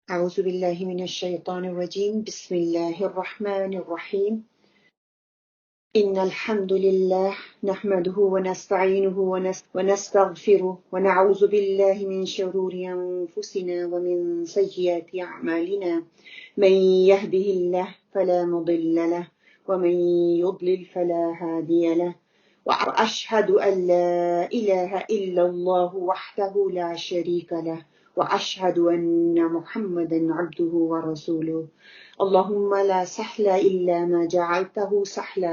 أعوذ بالله من الشيطان الرجيم بسم الله الرحمن الرحيم إن الحمد لله نحمده ونستعينه ونستغفره ونعوذ بالله من شرور أنفسنا ومن سيئات أعمالنا من يهده الله فلا مضل له ومن يضلل فلا هادي له وأشهد أن لا إله إلا الله وحده لا شريك له وأشهد أن محمدا عبده ورسوله اللهم لا سهل إلا ما جعلته سهلا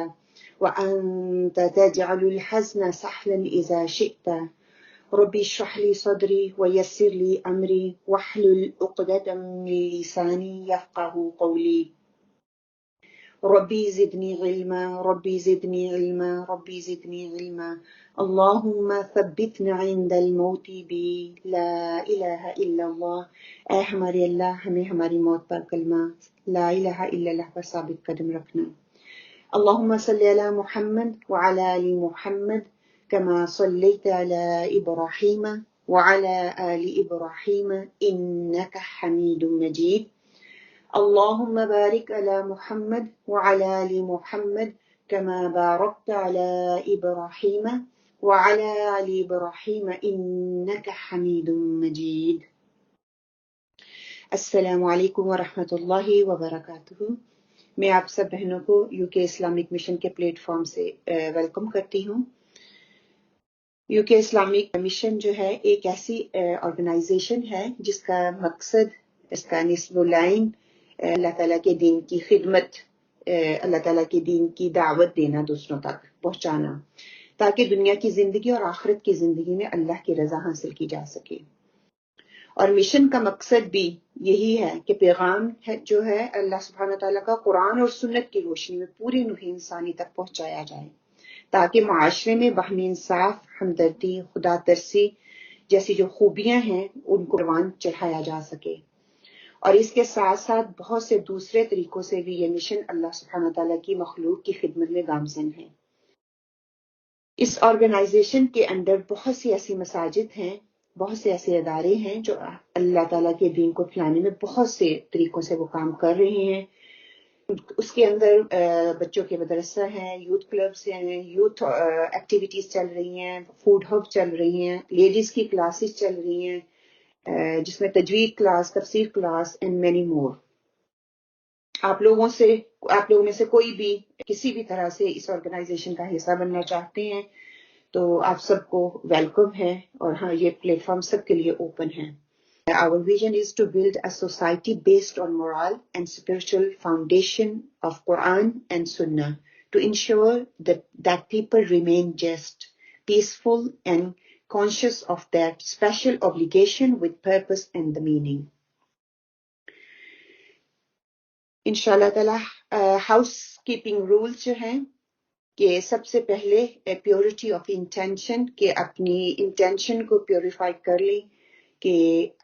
وأنت تجعل الحزن سهلا إذا شئت ربي اشرح لي صدري ويسر لي أمري واحلل عقدة من لساني يفقه قولي ربي زدني علما ربي زدني علما ربي زدني علما اللهم ثبتنا عند الموت بي لا إله إلا الله اے ہمارے اللہ ہمیں ہماری موت پر کلمہ لا الہ الا اللہ پر ثابت قدم رکھنا اللهم صل على محمد وعلى آل محمد كما صليت على إبراهيم وعلى آل إبراهيم إنك حميد مجيد اللهم بارك على محمد وعلى آل محمد كما باركت على إبراهيم وعلى آل إبراهيم إنك حميد مجيد السلام علیکم ورحمۃ اللہ وبرکاتہ۔ میں آپ سب بہنوں کو یو کے اسلامک مشن کے پلیٹ فارم سے ویلکم کرتی ہوں۔ یو کے اسلامک مشن جو ہے ایک ایسی آرگنائزیشن ہے جس کا مقصد، اس کا نصب العین اللہ تعالیٰ کے دین کی خدمت، اللہ تعالیٰ کے دین کی دعوت دینا، دوسروں تک پہنچانا، تاکہ دنیا کی زندگی اور آخرت کی زندگی میں اللہ کی رضا حاصل کی جا سکے۔ اور مشن کا مقصد بھی یہی ہے کہ پیغام جو ہے اللہ سبحانہ تعالیٰ کا قرآن اور سنت کی روشنی میں پوری نوع انسانی تک پہنچایا جائے، تاکہ معاشرے میں باہمی انصاف، ہمدردی، خدا ترسی جیسی جو خوبیاں ہیں ان کو پروان چڑھایا جا سکے۔ اور اس کے ساتھ ساتھ بہت سے دوسرے طریقوں سے بھی یہ مشن اللہ سبحانہ تعالیٰ کی مخلوق کی خدمت میں گامزن ہے۔ اس آرگنائزیشن کے اندر بہت سی ایسی مساجد ہیں، بہت سے ایسے ادارے ہیں جو اللہ تعالیٰ کے دین کو پھیلانے میں بہت سے طریقوں سے وہ کام کر رہے ہیں۔ اس کے اندر بچوں کے مدرسہ ہیں، یوتھ کلبز ہیں، یوتھ ایکٹیویٹیز چل رہی ہیں، فوڈ ہب چل رہی ہیں، لیڈیز کی کلاسز چل رہی ہیں، جس میں تجوید کلاس، تفسیر کلاس اینڈ مینی مور۔ آپ لوگوں میں سے کوئی بھی کسی بھی طرح سے اس آرگنائزیشن کا حصہ بننا چاہتے ہیں تو آپ سب کو ویلکم ہے، اور ہاں یہ پلیٹ فارم سب کے لیے اوپن ہے۔ Our vision is to build a society based on moral and spiritual foundation of Quran and Sunnah to ensure that people remain just, peaceful and conscious of their special obligation with purpose and the meaning. انشاءاللہ تعالی house keeping rules جو ہیں کہ سب سے پہلے purity of intention, کہ اپنی intention کو پیوریفائی کر لیں کہ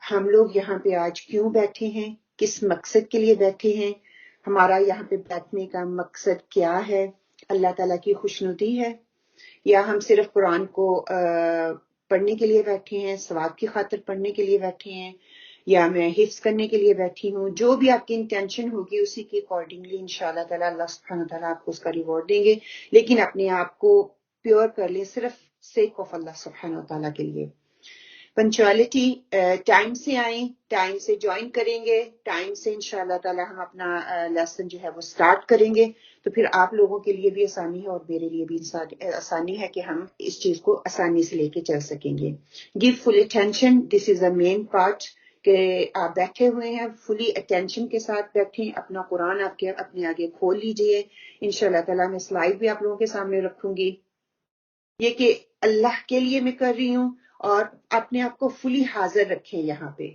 ہم لوگ یہاں پہ آج کیوں بیٹھے ہیں، کس مقصد کے لیے بیٹھے ہیں، ہمارا یہاں پہ بیٹھنے کا مقصد کیا ہے، اللہ تعالیٰ کی خوشنودی ہے، یا ہم صرف قرآن کو پڑھنے کے لیے بیٹھے ہیں، ثواب کی خاطر پڑھنے کے لیے بیٹھے ہیں، یا میں حفظ کرنے کے لیے بیٹھی ہوں۔ جو بھی آپ کی انٹینشن ہوگی اسی کے اکارڈنگلی انشاءاللہ تعالیٰ اللہ سبحانہ تعالیٰ آپ کو اس کا ریوارڈ دیں گے، لیکن اپنے آپ کو پیور کر لیں صرف سیک آف اللہ سبحانہ تعالیٰ کے لیے۔ پنچوالٹی، ٹائم سے آئیں، ٹائم سے جوائن کریں گے، ٹائم سے انشاءاللہ تعالیٰ ہم اپنا لیسن جو ہے وہ سٹارٹ کریں گے، تو پھر آپ لوگوں کے لیے بھی آسانی ہے اور میرے لیے بھی آسانی ہے کہ ہم اس چیز کو آسانی سے لے کے چل سکیں گے۔ گیو فل اٹینشن، دس از اے مین پارٹ، کہ آپ بیٹھے ہوئے ہیں فلی اٹینشن کے ساتھ بیٹھیں، اپنا قرآن آپ کے اپنے آگے کھول لیجئے۔ انشاءاللہ تعالیٰ میں سلائیڈ بھی آپ لوگوں کے سامنے رکھوں گی، یہ کہ اللہ کے لیے میں کر رہی ہوں، اور اپنے آپ کو فلی حاضر رکھیں یہاں پہ۔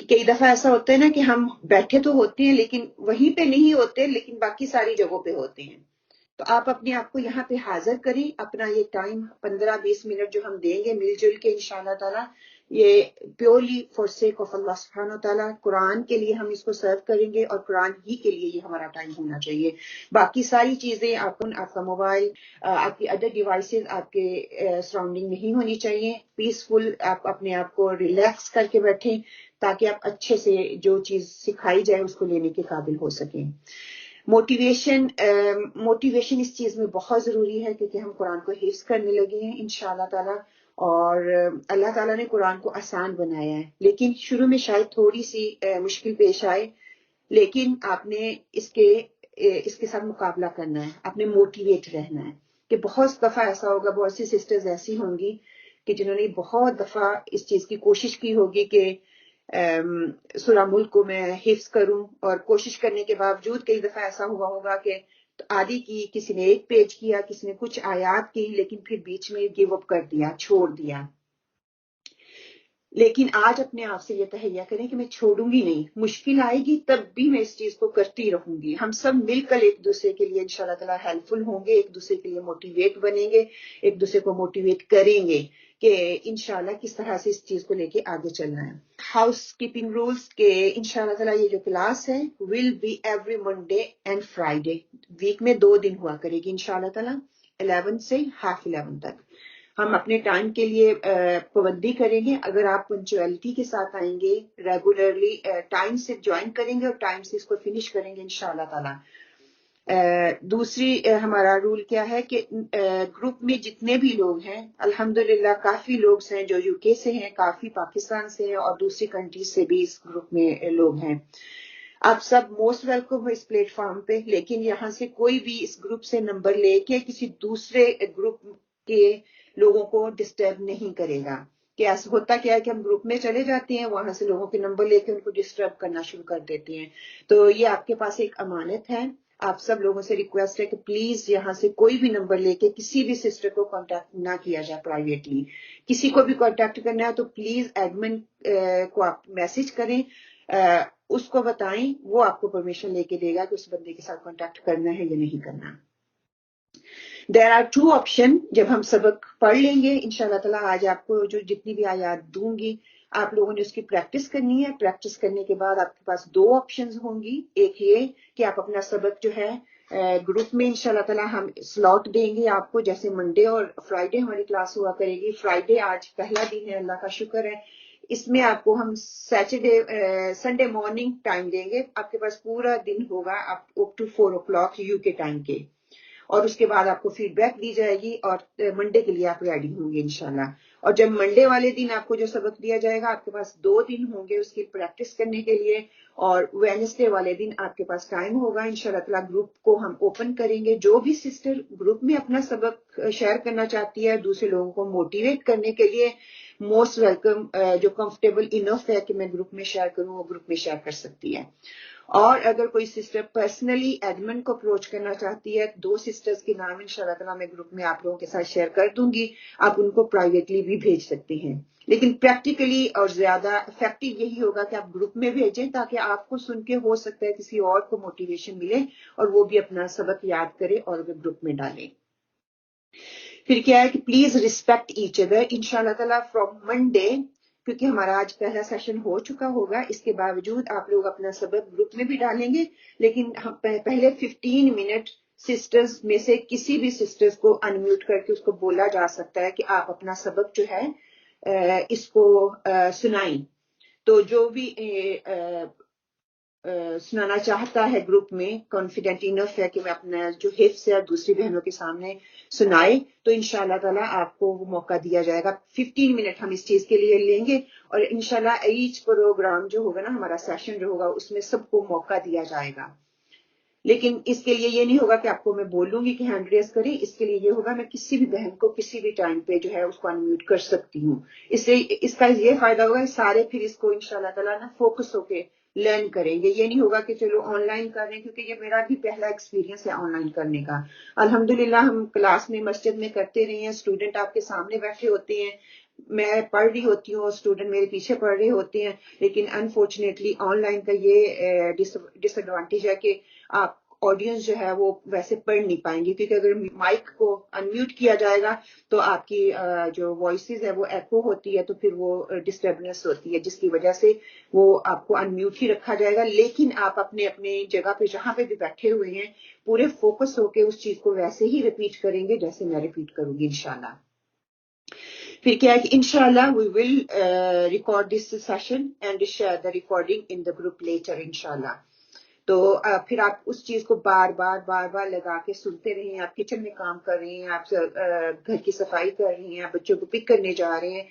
کئی دفعہ ایسا ہوتا ہے نا کہ ہم بیٹھے تو ہوتے ہیں لیکن وہیں پہ نہیں ہوتے، لیکن باقی ساری جگہوں پہ ہوتے ہیں، تو آپ اپنے آپ کو یہاں پہ حاضر کریں۔ اپنا یہ ٹائم 15-20 منٹ جو ہم دیں گے مل جل کے انشاءاللہ تعالیٰ، یہ پیورلی فار سیک آف اللہ سبحانہ تعالیٰ، قرآن کے لیے ہم اس کو سرو کریں گے اور قرآن ہی کے لیے یہ ہمارا ٹائم ہونا چاہیے. باقی ساری چیزیں آپ کا موبائل، آپ کی ادر ڈیوائسز آپ کے سراؤنڈنگ نہیں ہونی چاہیے. پیسفل آپ اپنے آپ کو ریلیکس کر کے بیٹھیں تاکہ آپ اچھے سے جو چیز سکھائی جائے اس کو لینے کے قابل ہو سکیں. موٹیویشن اس چیز میں بہت ضروری ہے کیونکہ ہم قرآن کو حفظ کرنے لگے ہیں انشاءاللہ تعالیٰ، اور اللہ تعالیٰ نے قرآن کو آسان بنایا ہے، لیکن شروع میں شاید تھوڑی سی مشکل پیش آئے، لیکن آپ نے اس کے ساتھ مقابلہ کرنا ہے، آپ نے موٹیویٹ رہنا ہے. کہ بہت دفعہ ایسا ہوگا، بہت سی سسٹرز ایسی ہوں گی کہ جنہوں نے بہت دفعہ اس چیز کی کوشش کی ہوگی کہ سورہ ملک کو میں حفظ کروں، اور کوشش کرنے کے باوجود کئی دفعہ ایسا ہوا ہوگا کہ آدھی کی، کسی نے ایک پیج کیا، کسی نے کچھ آیات کی، لیکن پھر بیچ میں گیو اپ کر دیا، چھوڑ دیا. لیکن آج اپنے آپ سے یہ تہیہ کریں کہ میں چھوڑوں گی نہیں، مشکل آئے گی تب بھی میں اس چیز کو کرتی رہوں گی. ہم سب مل کر ایک دوسرے کے لیے انشاءاللہ تعالیٰ ہیلپ فل ہوں گے، ایک دوسرے کے لیے موٹیویٹ بنیں گے، ایک دوسرے کو موٹیویٹ کریں گے کہ انشاءاللہ کس طرح سے اس چیز کو لے کے آگے چلنا ہے. ہاؤس کیپنگ رولز کے انشاءاللہ تعالیٰ یہ جو کلاس ہے will be every Monday and Friday, week میں 2 دن ہوا کرے گی انشاءاللہ تعالیٰ، 11 سے 11:30 تک. ہم اپنے ٹائم کے لیے پابندی کریں گے. اگر آپ پنچویلٹی کے ساتھ آئیں گے، ریگولرلی ٹائم سے جوائن کریں گے اور ٹائم سے اس کو فنش کریں گے انشاءاللہ تعالیٰ. دوسری ہمارا رول کیا ہے کہ گروپ میں جتنے بھی لوگ ہیں، الحمدللہ کافی لوگ ہیں جو یو کے سے ہیں، کافی پاکستان سے ہیں، اور دوسری کنٹریز سے بھی اس گروپ میں لوگ ہیں. آپ سب موسٹ ویلکم ہو اس پلیٹ فارم پہ، لیکن یہاں سے کوئی بھی اس گروپ سے نمبر لے کے کسی دوسرے گروپ کے لوگوں کو ڈسٹرب نہیں کرے گا. کہ ایسا ہوتا کیا ہے کہ ہم گروپ میں چلے جاتے ہیں، وہاں سے لوگوں کے نمبر لے کے ان کو ڈسٹرب کرنا شروع کر دیتے ہیں. تو یہ آپ کے پاس ایک امانت ہے. آپ سب لوگوں سے ریکویسٹ ہے کہ پلیز یہاں سے کوئی بھی نمبر لے کے کسی بھی سسٹر کو کانٹیکٹ نہ کیا جائے پرائیویٹلی. کسی کو بھی کانٹیکٹ کرنا ہے تو پلیز ایڈمن کو آپ میسج کریں، اس کو بتائیں، وہ آپ کو پرمیشن لے کے دے گا کہ اس بندے کے ساتھ کانٹیکٹ کرنا ہے یا نہیں کرنا. There are 2 option. جب ہم سبق پڑھ لیں گے انشاءاللہ تعالیٰ، آج آپ کو جو جتنی بھی آیات دوں گی آپ لوگوں نے اس کی پریکٹس کرنی ہے. پریکٹس کرنے کے بعد آپ کے پاس 2 آپشنز ہوں گی. ایک یہ کہ آپ اپنا سبق جو ہے گروپ میں انشاءاللہ تعالیٰ ہم سلاٹ دیں گے آپ کو، جیسے منڈے اور فرائیڈے ہماری کلاس ہوا کرے گی. فرائیڈے آج پہلا دن ہے، اللہ کا شکر ہے. اس میں آپ کو ہم سنڈے مارننگ ٹائم دیں گے. آپ کے پاس پورا دن ہوگا اپ ٹو 4 o'clock یو کے ٹائم کے، اور اس کے بعد آپ کو فیڈ بیک دی جائے گی اور منڈے کے لیے آپ ریڈی ہوں گے انشاءاللہ. اور جب منڈے والے دن آپ کو جو سبق دیا جائے گا، آپ کے پاس 2 دن ہوں گے اس کی پریکٹس کرنے کے لیے، اور وینسڈے والے دن آپ کے پاس ٹائم ہوگا انشاءاللہ تعالیٰ. گروپ کو ہم اوپن کریں گے. جو بھی سسٹر گروپ میں اپنا سبق شیئر کرنا چاہتی ہے دوسرے لوگوں کو موٹیویٹ کرنے کے لیے، موسٹ ویلکم. جو کمفرٹیبل انف ہے کہ میں گروپ میں شیئر کروں، وہ گروپ میں شیئر کر سکتی ہے. اور اگر کوئی سسٹر پرسنلی ایڈمن کو اپروچ کرنا چاہتی ہے، 2 سسٹرز کے نام انشاءاللہ تعالیٰ میں گروپ میں آپ لوگوں کے ساتھ شیئر کر دوں گی، آپ ان کو پرائیویٹلی بھی بھیج سکتے ہیں. لیکن پریکٹیکلی اور زیادہ افیکٹو یہی ہوگا کہ آپ گروپ میں بھیجیں تاکہ آپ کو سن کے ہو سکتا ہے کسی اور کو موٹیویشن ملے اور وہ بھی اپنا سبق یاد کرے اور گروپ میں ڈالے. پھر کیا ہے کہ پلیز ریسپیکٹ ایچ ادر انشاءاللہ تعالیٰ فرام منڈے، کیونکہ ہمارا آج پہلا سیشن ہو چکا ہوگا. اس کے باوجود آپ لوگ اپنا سبق گروپ میں بھی ڈالیں گے، لیکن ہم پہلے 15 منٹ سسٹرز میں سے کسی بھی سسٹرز کو انمیوٹ کر کے اس کو بولا جا سکتا ہے کہ آپ اپنا سبق جو ہے اس کو سنائیں. تو جو بھی سنانا چاہتا ہے گروپ میں کانفیڈنٹ انف ہے کہ میں اپنا جو حفظ ہے دوسری بہنوں کے سامنے سنائے، تو انشاءاللہ تعالیٰ آپ کو وہ موقع دیا جائے گا. 15 منٹ ہم اس چیز کے لیے لیں گے، اور انشاءاللہ ایچ پروگرام جو ہوگا نا، ہمارا سیشن جو ہوگا، اس میں سب کو موقع دیا جائے گا. لیکن اس کے لیے یہ نہیں ہوگا کہ آپ کو میں بولوں گی کہ ہینڈ ریز کریں. اس کے لیے یہ ہوگا میں کسی بھی بہن کو کسی بھی ٹائم پہ جو ہے اس کو انمیوٹ کر سکتی ہوں. اس سے اس کا یہ فائدہ ہوگا کہ سارے پھر اس کو انشاءاللہ تعالیٰ نا فوکس ہو کے لرن کریں گے. یہ نہیں ہوگا کہ چلو آن لائن کر رہے ہیں، کیونکہ یہ میرا بھی پہلا ایکسپیرینس ہے آن لائن کرنے کا. الحمدللہ ہم کلاس میں مسجد میں کرتے رہے ہیں، اسٹوڈنٹ آپ کے سامنے بیٹھے ہوتے ہیں، میں پڑھ رہی ہوتی ہوں اور اسٹوڈنٹ میرے پیچھے پڑھ رہے ہوتے ہیں. لیکن انفارچونیٹلی آن لائن کا یہ ڈس ایڈوانٹیج ہے کہ آپ آڈینس جو ہے وہ ویسے پڑھ نہیں پائیں گے، کیونکہ اگر مائک کو انمیوٹ کیا جائے گا تو آپ کی جو وائسز ہے وہ ایکو ہوتی ہے، تو پھر وہ ڈسٹربنس ہوتی ہے، جس کی وجہ سے وہ آپ کو انمیوٹ ہی رکھا جائے گا. لیکن آپ اپنے اپنے جگہ پہ جہاں پہ بھی بیٹھے ہوئے ہیں پورے فوکس ہو کے اس چیز کو ویسے ہی ریپیٹ کریں گے جیسے میں ریپیٹ کروں گی انشاءاللہ. پھر کیا ہے کہ انشاءاللہ we will record this session and share the recording in the group later انشاءاللہ. تو پھر آپ اس چیز کو بار بار لگا کے سنتے رہیں. آپ کچن میں کام کر رہی ہیں، آپ گھر کی صفائی کر رہی ہیں، آپ بچوں کو پک کرنے جا رہے ہیں.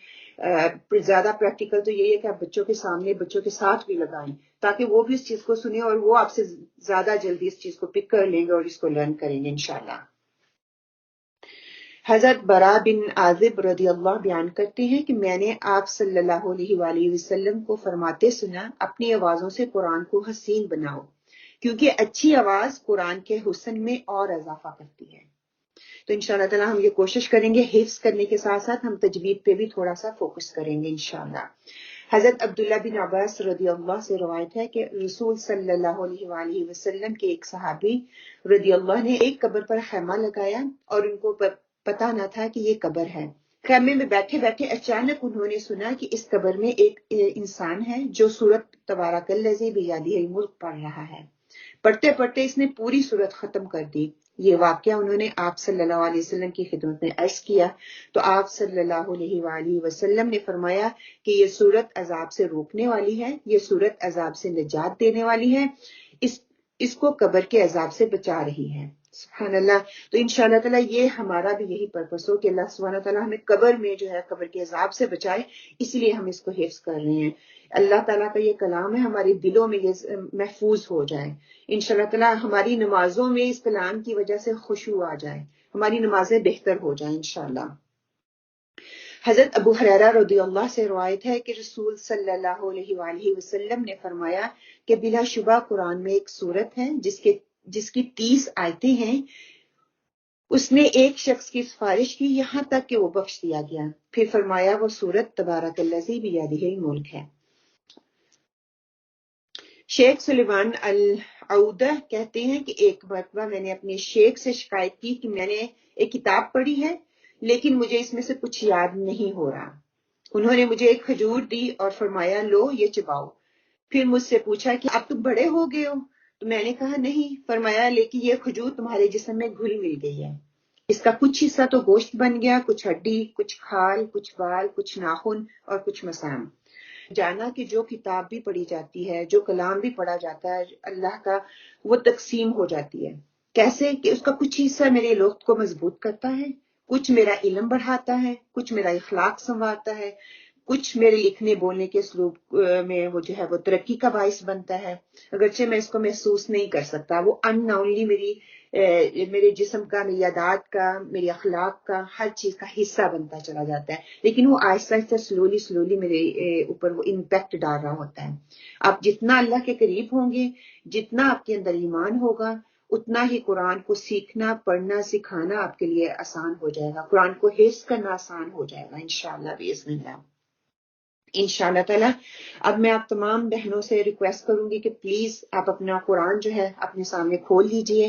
زیادہ پریکٹیکل تو یہی ہے کہ آپ بچوں کے سامنے بچوں کے ساتھ بھی لگائیں تاکہ وہ بھی اس چیز کو سنیں اور وہ آپ سے زیادہ جلدی اس چیز کو پک کر لیں گے اور اس کو لرن کریں گے انشاءاللہ. حضرت برا بن عازب رضی اللہ بیان کرتے ہیں کہ میں نے آپ صلی اللہ علیہ وآلہ وسلم کو فرماتے سنا، اپنی آوازوں سے قرآن کو حسین بناؤ، کیونکہ اچھی آواز قرآن کے حسن میں اور اضافہ کرتی ہے. تو انشاءاللہ تعالی ہم یہ کوشش کریں گے، حفظ کرنے کے ساتھ ساتھ ہم تجوید پہ بھی تھوڑا سا فوکس کریں گے انشاءاللہ. حضرت عبداللہ بن عباس رضی اللہ سے روایت ہے کہ رسول صلی اللہ علیہ وآلہ وسلم کے ایک صحابی رضی اللہ نے ایک قبر پر خیمہ لگایا اور ان کو پتہ نہ تھا کہ یہ قبر ہے. خیمے میں بیٹھے بیٹھے اچانک انہوں نے سنا کہ اس قبر میں ایک انسان ہے جو سورۃ تبارک الذی بیدہ الملک پڑھ رہا ہے. پڑھتے پڑھتے اس نے پوری سورت ختم کر دی. یہ واقعہ انہوں نے آپ صلی اللہ علیہ وسلم کی خدمت میں عرض کیا تو آپ صلی اللہ علیہ وآلہ وسلم نے فرمایا کہ یہ سورت عذاب سے روکنے والی ہے، یہ سورت عذاب سے نجات دینے والی ہے، اس کو قبر کے عذاب سے بچا رہی ہے. سبحان اللہ. تو انشاءاللہ تعالیٰ یہ ہمارا بھی یہی پرپس ہو کہ اللہ سبحانہ تعالیٰ ہمیں قبر میں جو ہے قبر کے عذاب سے بچائے، اس لیے ہم اس کو حفظ کر رہے ہیں. اللہ تعالیٰ کا یہ کلام ہے، ہمارے دلوں میں یہ محفوظ ہو جائے. انشاءاللہ تعالیٰ ہماری نمازوں میں اس کلام کی وجہ سے خشوع آ جائے، ہماری نمازیں بہتر ہو جائیں انشاءاللہ. حضرت ابو ہریرہ رضی اللہ سے روایت ہے کہ رسول صلی اللہ علیہ وآلہ وسلم نے فرمایا کہ بلا شبہ قرآن میں ایک سورت ہے جس کی 30 آیتیں ہیں. اس نے ایک شخص کی سفارش کی یہاں تک کہ وہ بخش دیا گیا. پھر فرمایا وہ سورت تبارک الذی بیدہ الملک ہے. شیخ سلیمان العودہ کہتے ہیں کہ ایک مرتبہ میں نے اپنے شیخ سے شکایت کی کہ میں نے ایک کتاب پڑھی ہے لیکن مجھے اس میں سے کچھ یاد نہیں ہو رہا. انہوں نے مجھے ایک کھجور دی اور فرمایا لو یہ چباؤ. پھر مجھ سے پوچھا کہ اب تم بڑے ہو گئے ہو؟ تو میں نے کہا نہیں. فرمایا لیکن یہ کھجور تمہارے جسم میں گھل مل گئی ہے. اس کا کچھ حصہ تو گوشت بن گیا، کچھ ہڈی، کچھ کھال، کچھ بال، کچھ ناخن اور کچھ مسام. جانا کہ جو کتاب بھی پڑھی جاتی ہے، جو کلام بھی پڑھا جاتا ہے اللہ کا، وہ تقسیم ہو جاتی ہے. کیسے کہ اس کا کچھ حصہ میرے لوگ کو مضبوط کرتا ہے، کچھ میرا علم بڑھاتا ہے، کچھ میرا اخلاق سنوارتا ہے، کچھ میرے لکھنے بولنے کے اسلوب میں وہ جو ہے وہ ترقی کا باعث بنتا ہے. اگرچہ میں اس کو محسوس نہیں کر سکتا، وہ انناؤنلی میرے جسم کا، میری عادات کا، میری اخلاق کا، ہر چیز کا حصہ بنتا چلا جاتا ہے. لیکن وہ آہستہ آہستہ سلولی میرے اوپر وہ امپیکٹ ڈال رہا ہوتا ہے. آپ جتنا اللہ کے قریب ہوں گے، جتنا آپ کے اندر ایمان ہوگا، اتنا ہی قرآن کو سیکھنا، پڑھنا، سکھانا آپ کے لیے آسان ہو جائے گا. قرآن کو حفظ کرنا آسان ہو جائے گا انشاءاللہ باذن اللہ. انشاءاللہ تعالیٰ اب میں آپ تمام بہنوں سے ریکویسٹ کروں گی کہ پلیز آپ اپنا قرآن جو ہے اپنے سامنے کھول لیجئے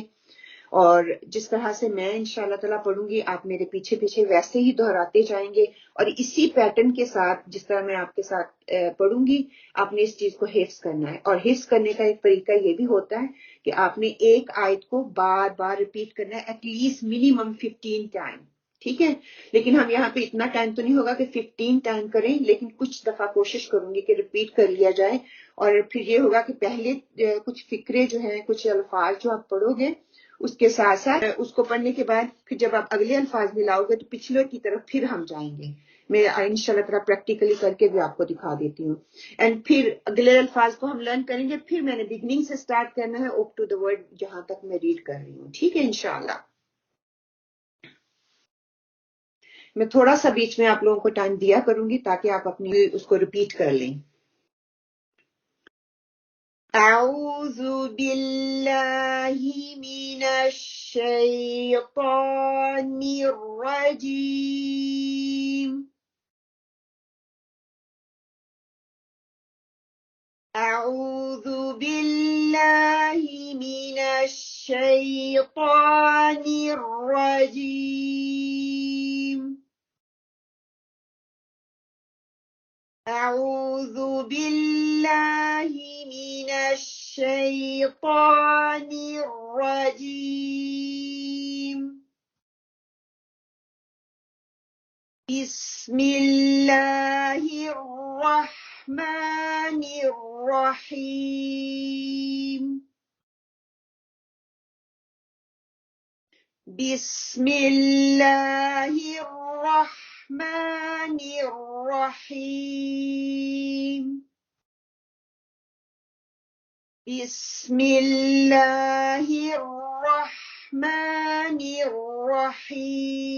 اور جس طرح سے میں انشاءاللہ تعالیٰ پڑھوں گی آپ میرے پیچھے پیچھے ویسے ہی دہراتے جائیں گے اور اسی پیٹرن کے ساتھ جس طرح میں آپ کے ساتھ پڑھوں گی آپ نے اس چیز کو حفظ کرنا ہے. اور حفظ کرنے کا ایک طریقہ یہ بھی ہوتا ہے کہ آپ نے ایک آیت کو بار بار ریپیٹ کرنا ہے، ایٹ لیسٹ منیمم 15 ٹائم. ٹھیک ہے، لیکن ہم یہاں پہ اتنا ٹائم تو نہیں ہوگا کہ 15 ٹائم کریں، لیکن کچھ دفعہ کوشش کروں گی کہ ریپیٹ کر لیا جائے. اور پھر یہ ہوگا کہ پہلے کچھ فکرے جو ہیں، کچھ الفاظ جو آپ پڑھو گے اس کے ساتھ ساتھ اس کو پڑھنے کے بعد پھر جب آپ اگلے الفاظ ملاؤ گے تو پچھلے کی طرف پھر ہم جائیں گے. میں انشاءاللہ تعالیٰ پریکٹیکلی کر کے بھی آپ کو دکھا دیتی ہوں. اینڈ پھر اگلے الفاظ کو ہم لرن کریں گے، پھر میں نے بگننگ سے سٹارٹ کرنا ہے اوپ ٹو دا ورڈ جہاں تک میں ریڈ کر رہی ہوں. ٹھیک ہے انشاءاللہ. میں تھوڑا سا بیچ میں آپ لوگوں کو ٹائم دیا کروں گی تاکہ آپ اپنی اس کو ریپیٹ کر لیں. اعوذ باللہ من الشیطان الرجیم. اعوذ باللہ من الشيطان الرجيم أعوذ بالله من الشيطان الرجيم بسم الله الرحمن الرحيم بسم الله الرحمن الرحيم بسم الله الرحمن الرحيم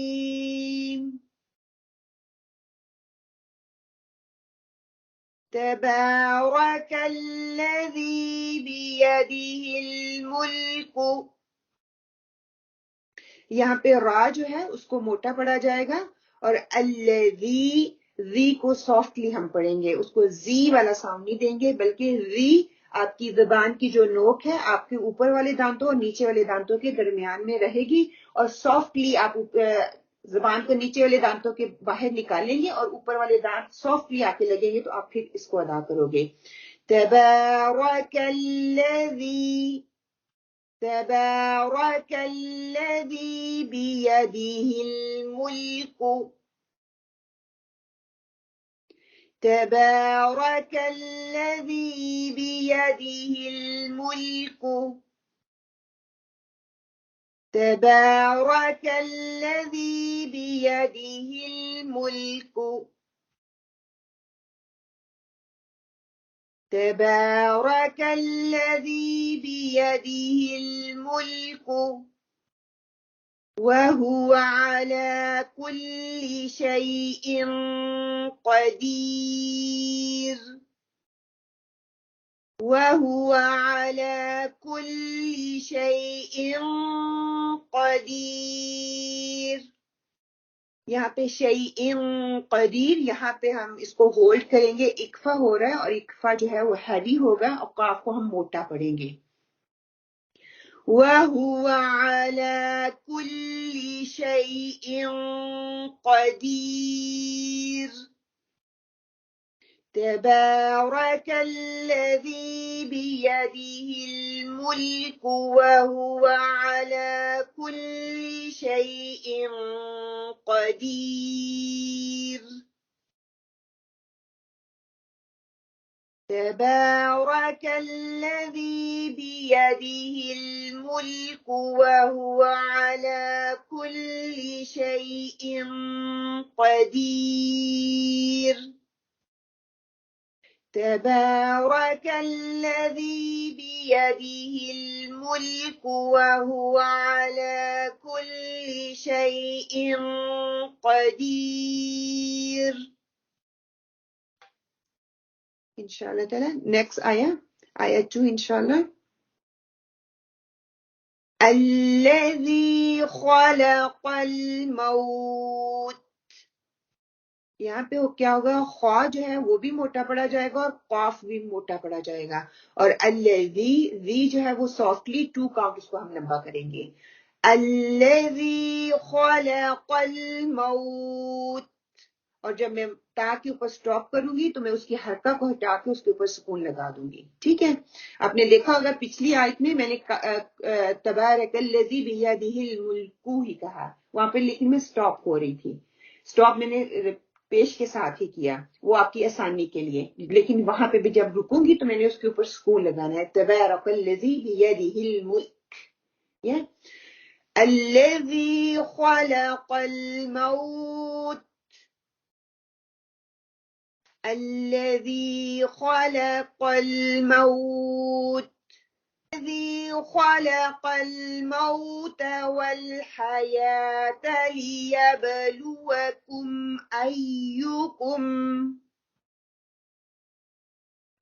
تبارك الذي بيده الملك. یہاں پہ را جو ہے اس کو موٹا پڑھا جائے گا اور الذی کو سافٹلی ہم پڑھیں گے، اس کو زی والا ساؤنڈ نہیں دیں گے، بلکہ ری آپ کی زبان کی جو نوک ہے آپ کے اوپر والے دانتوں اور نیچے والے دانتوں کے درمیان میں رہے گی، اور سافٹلی آپ زبان کو نیچے والے دانتوں کے باہر نکالیں گے اور اوپر والے دانت سافٹلی آ کے لگیں گے تو آپ پھر اس کو ادا کرو گے. تبارک الذی تبارك الذي بيده الملك تبارك الذي بيده الملك تبارك الذي بيده الملك تبارك الذي بيده الملك وهو على كل شيء قدير وهو على كل شيء قدير. یہاں پہ شیء قدیر، یہاں پہ ہم اس کو ہولڈ کریں گے، اکفا ہو رہا ہے اور اکفا جو ہے وہ ہیوی ہوگا اور قاف کو ہم موٹا پڑھیں گے. وَهُوَ عَلَى كُلِّ شَيْءٍ قَدِيرٌ تبارك الذي بيده الملك وهو على كل شيء قدير تبارك الذي بيده الملك وهو على كل شيء قدير تبارك الذي بيده الملك وهو على كل شيء قدير. انشاءاللہ تعالی نیکسٹ آیا 2 انشاءاللہ. الذي خلق الموت، یہاں پہ وہ کیا ہوگا، خوا جو ہے وہ بھی موٹا پڑا جائے گا اور قاف بھی موٹا پڑا جائے گا، اور الذی جو ہے وہ سافٹلی 2 کاؤنٹ اس کو ہم لمبا کریں گے. الذی خلق الموت، اور جب میں تا کے اوپر سٹاپ کروں گی تو میں اس کی حرکت کو ہٹا کے اس کے اوپر سکون لگا دوں گی. ٹھیک ہے، آپ نے دیکھا ہوگا پچھلی آیت میں نے تبارک الذی بیدہ الملک ہی کہا، وہاں پہ لیکن میں سٹاپ ہو رہی تھی، سٹاپ میں نے پیش کے ساتھ ہی کیا، وہ آپ کی آسانی کے لیے، لیکن وہاں پہ بھی جب رکوں گی تو میں نے اس کے اوپر سکون لگانا ہے. تبارک الذی بیدہ الملک، الذی خلق الموت الذي خلق الموت الذي خلق الموت والحياة ليبلوكم أيكم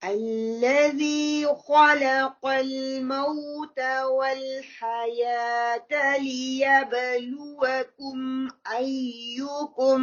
الذي خلق الموت والحياة ليبلوكم أيكم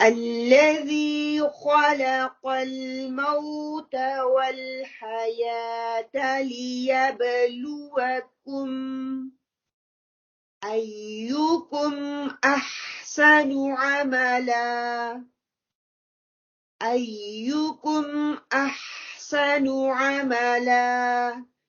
الذي خلق الموت والحياة ليبلوكم أيكم أحسن عملا أيكم أحسن عملا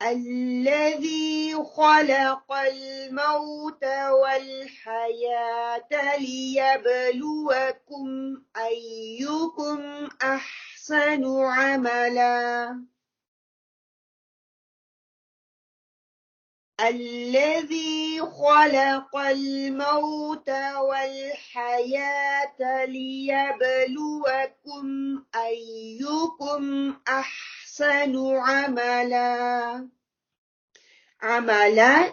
الذي خلق الموت والحياة ليبلوكم أيكم أحسن عملا الذي خلق الموت والحياة ليبلوكم أيكم أحسن عملا عملا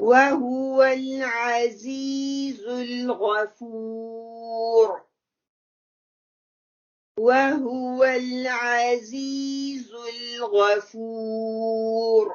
وهو العزيز الغفور وهو العزيز الغفور